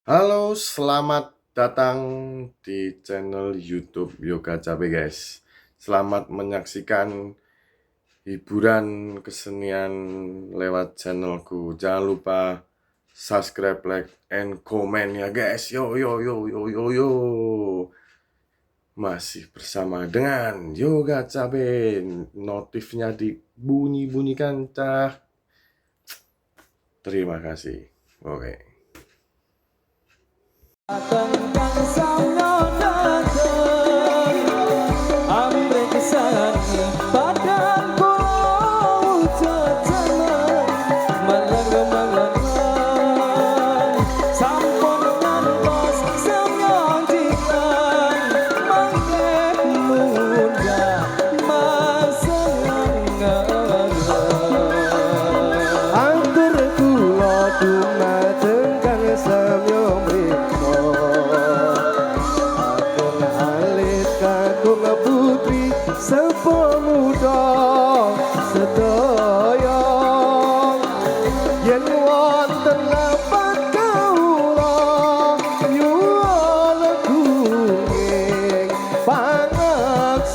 Halo, selamat datang di channel YouTube Yoga Cabe guys. Selamat menyaksikan hiburan kesenian lewat channelku. Jangan lupa subscribe, like, and comment ya guys. Yo yo yo yo yo yo. Masih bersama dengan Yoga Cabe. Notifnya dibunyi-bunyikan cah. Terima kasih. Oke. Putri sepemuda sedaya yen wonten lapat kawula nyuwun gunging pangaksama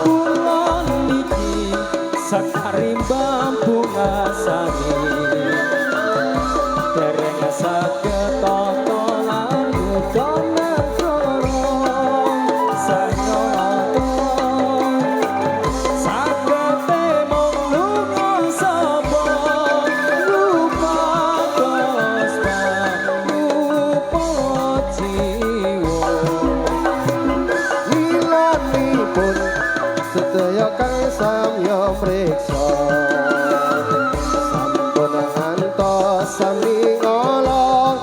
kulon iki sakarimba bungasane dereng saged totolan dona sedaya kang samya priksa sampun ngantos sami ngolong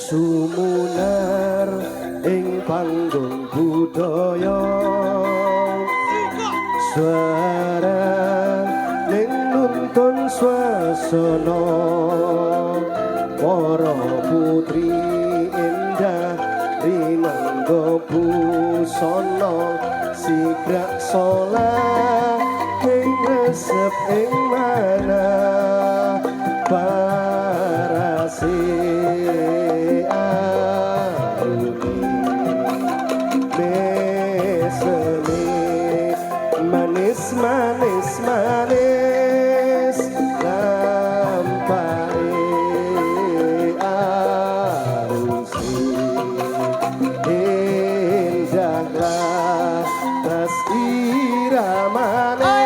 Sumunar ing panggung budaya suara ning nuntun swasana para putri indah rinangga busana sigrak saleh ing resep ing mana parasi manis manis manis lampai arusi indahlah tas iramane.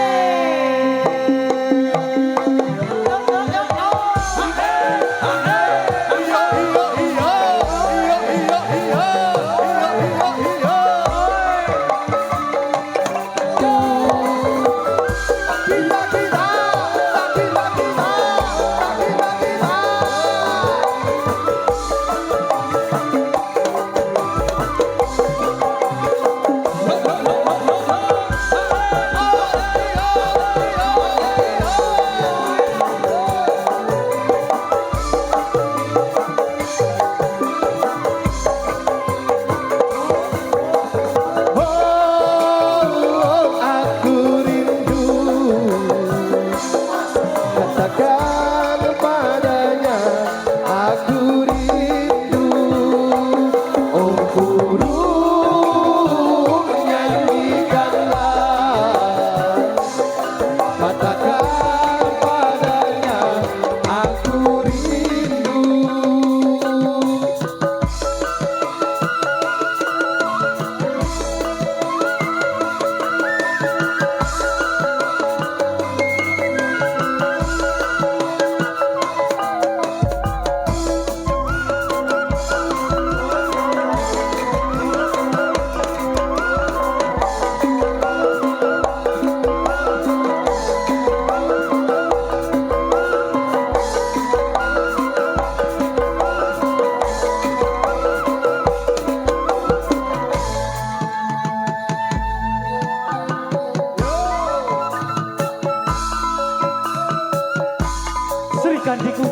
Gandiku,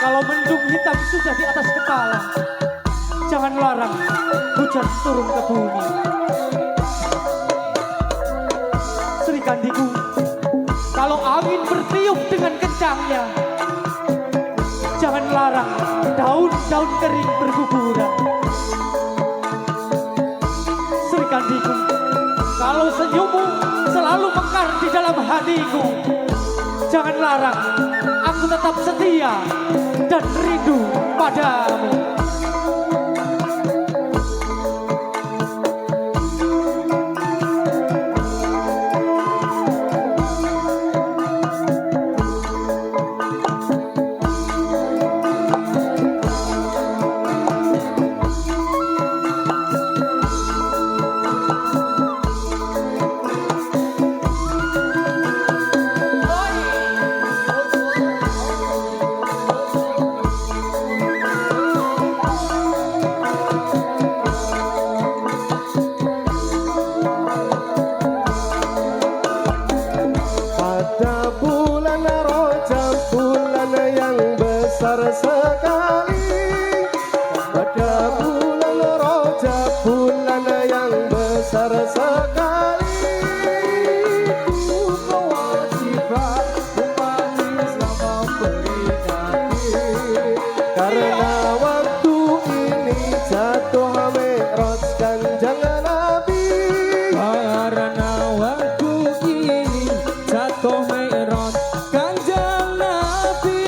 kalau mendung hitam sudah di atas kepala, jangan larang hujan turun ke bumi. Sri Gandiku, kalau angin bertiup dengan kencangnya, jangan larang daun-daun kering berguguran. Sri Gandiku, kalau senyummu selalu mekar di dalam hatiku, jangan larang aku tetap setia dan rindu padamu. bulan yang besar sekali. Kewajiban umat Islam memperingati, karena waktu ini jatuh Mi'raj Kanjeng Nabi. Karena waktu ini jatuh Mi'raj Kanjeng Nabi.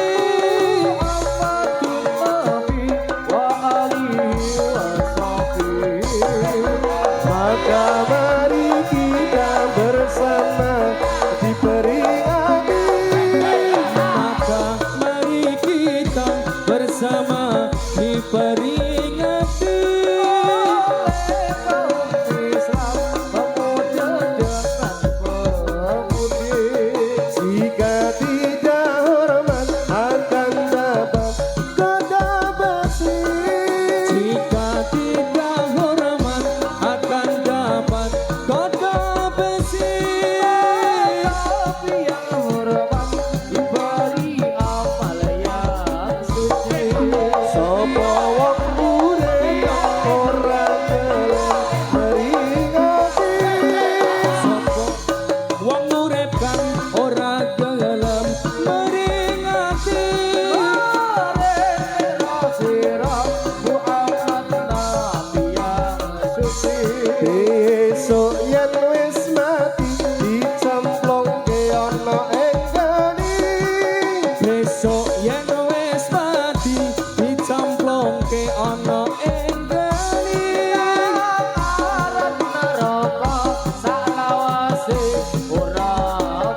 Muhammadun Nabi wa alihi wa sahbihi. Maka mari kita bersama diperingati. Maka mari kita bersama diperingati. Jika tidak hormat akan dapat kata basi. Jika tidak hormat akan dapat kota besi. Tapi yang hormat diberi amal yang suci. Sopo wong urip ora gelem peringati. Sopo wong urip kang ora gelem meringati. Besok yen wis mati dicemplungke ana ing geni. Besok yen wis mati dicemplungke ana ing geni. Arep neraka salawase ora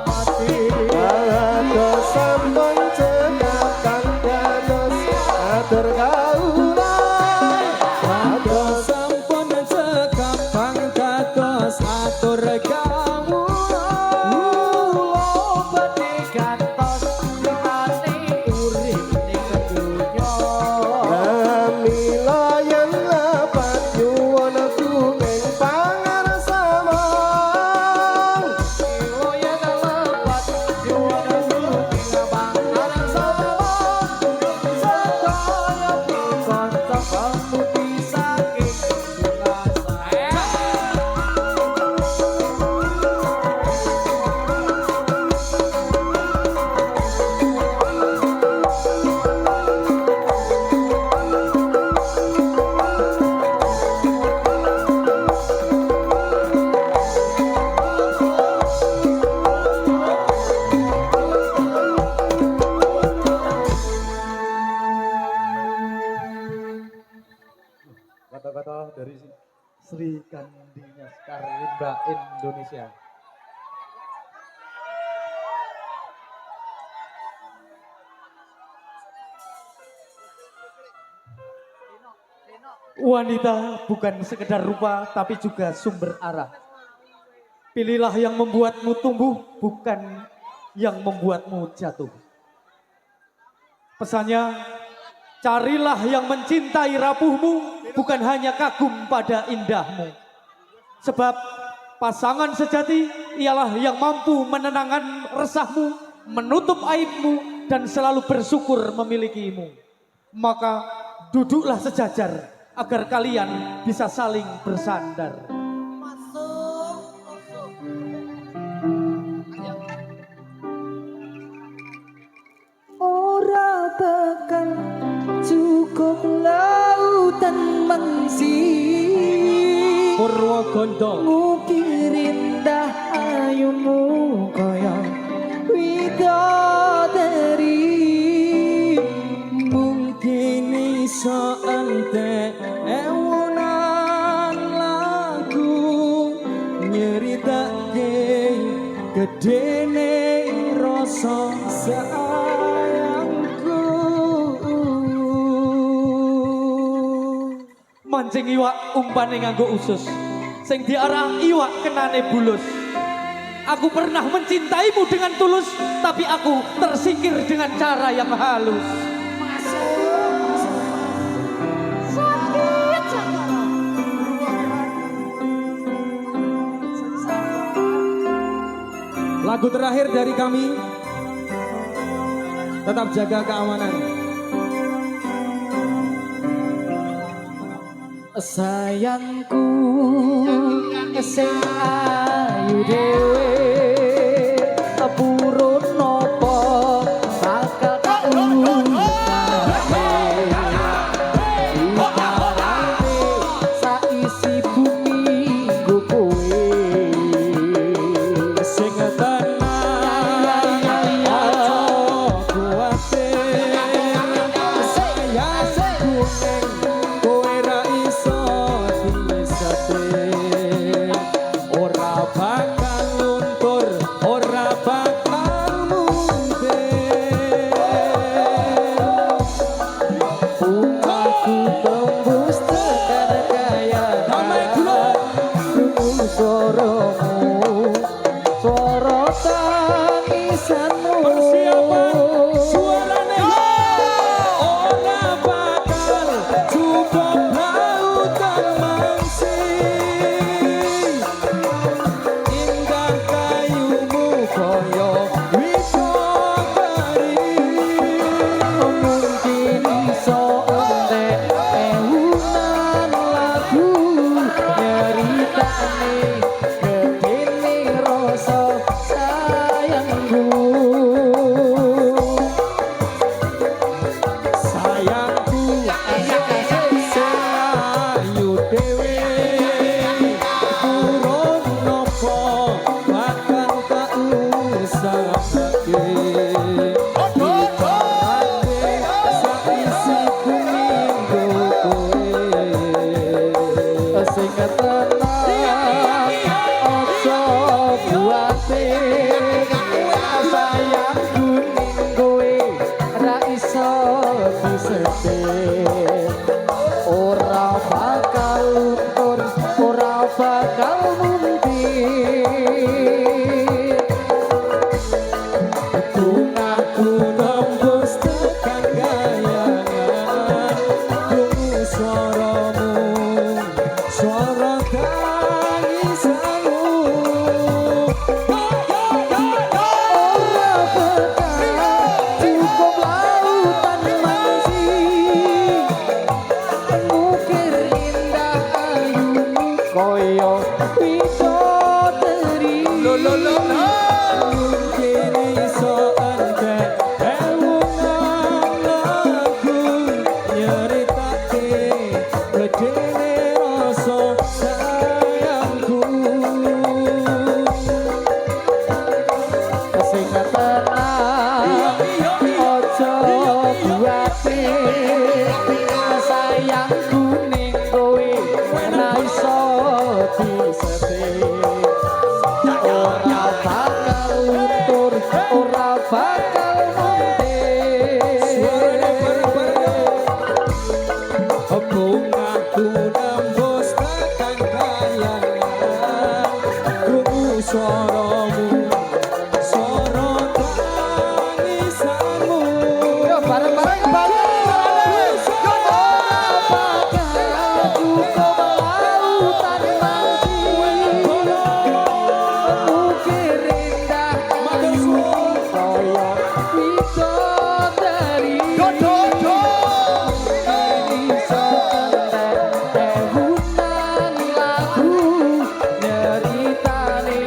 mati. Dados sampun cekap kang dados atur kawula. Dados sampun cekap kang dados atur kawula. Badhe gantos kitane urip ning donya. Mila yen lapat nyuwun kumeng pangarsama. Mila yen lapat nyuwun kumeng pangarsama. Sedaya kanca pamudi saking Sungasa. Kata-kata dari Sri Kandinya Skarwinda Indonesia. Wanita bukan sekedar rupa tapi juga sumber arah. Pilihlah yang membuatmu tumbuh, bukan yang membuatmu jatuh. Pesannya, carilah yang mencintai rapuhmu, bukan hanya kagum pada indahmu. Sebab pasangan sejati ialah yang mampu menenangkan resahmu, menutup aibmu, dan selalu bersyukur memilikimu. Maka duduklah sejajar agar kalian bisa saling bersandar. Ora bakal cukup lautan mangsi Purwogondo ngukir indah ayumu kaya widadari. Mungkin iso entek ewunan lagu nyeritake gedene rasa sayangku. mancing iwak umpane nganggo usus, sing diarah iwak kenane bulus. Aku pernah mencintaimu dengan tulus, tapi aku tersingkir dengan cara yang halus. Lagu terakhir dari kami, tetap jaga keamanan. sayangku sing ayu dhewe purun nopo bakal tak urusake ikarane saisi bumi nggo kowe sing tenang aja kuwate sayangku kowe ra iso disetir ora bakal luntur ora bakal mundur bungaku tembus tekan kaya krungu suaramu suara tangisanmu suarane ora bakal cukup lautan mangsing indah kayumu koyo widodari mungkin iso entek ewunan lagu nyeritane gedene rasa sayangku sayangku sayu dewe urun nopo bakal tak usahake ikarane saisi bumi nggo kowe sing tenang aja buate sayangku ning kowe ra iso disetir ora bakal luntur ora bakal mundur bungaku nembus tekan gayangan krungu suaramu suara tangisanmu ora bakal cukup lautan mangsing mukir indah ayumu koyo widodari mungkin iso entek ewunan lagu nyeritake gedene rasa sayangku sing tenang aja buate sayangku ning kowe ora iso disetir ora bakal luntur ora bakal mundur bungaku nembus tekan kayangan krungu suaramu suara tangisanmu bareng-bareng cukup lautan mangsing mukir indah ayumu koyo widodari iso entek ewunan lagu nyeritane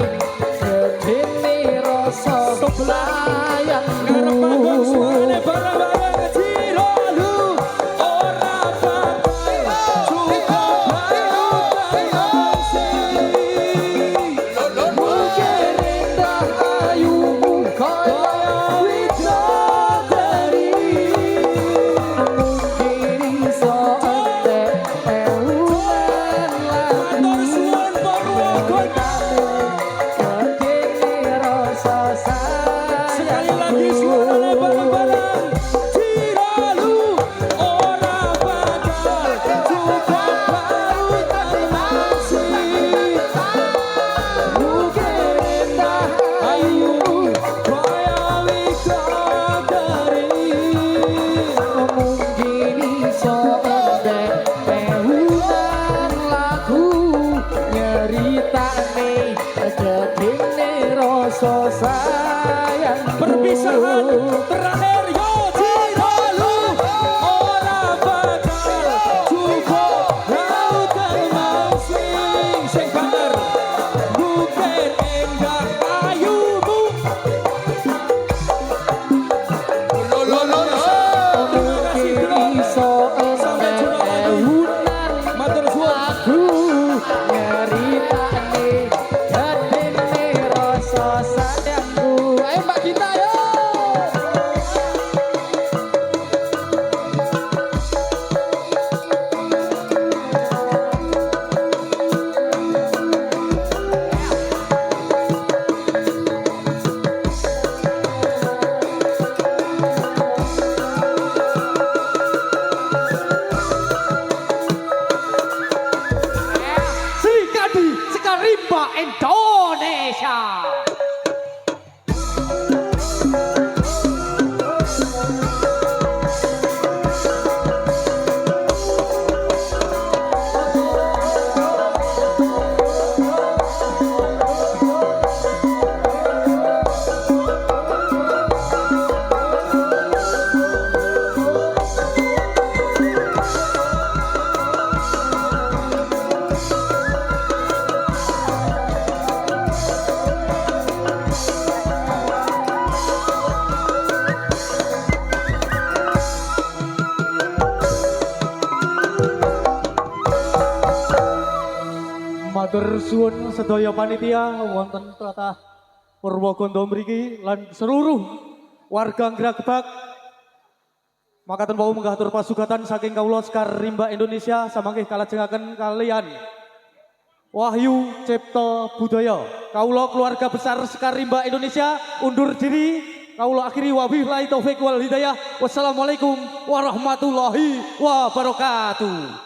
Sakarimba Indonesia. Matur suwun sedaya panitia wonten tlatah Purwogondo mriki lan seluruh warga Nggragebak. Makaten wau menggatur pasugatan saking kawula Sakarimba Indonesia samangke kalajengaken kalian Wahyu Cipta Budaya. Kawula keluarga besar Sakarimba Indonesia undur diri. Kawula akhiri wabillahi taufik wal hidayah. Wassalamualaikum warahmatullahi wabarakatuh.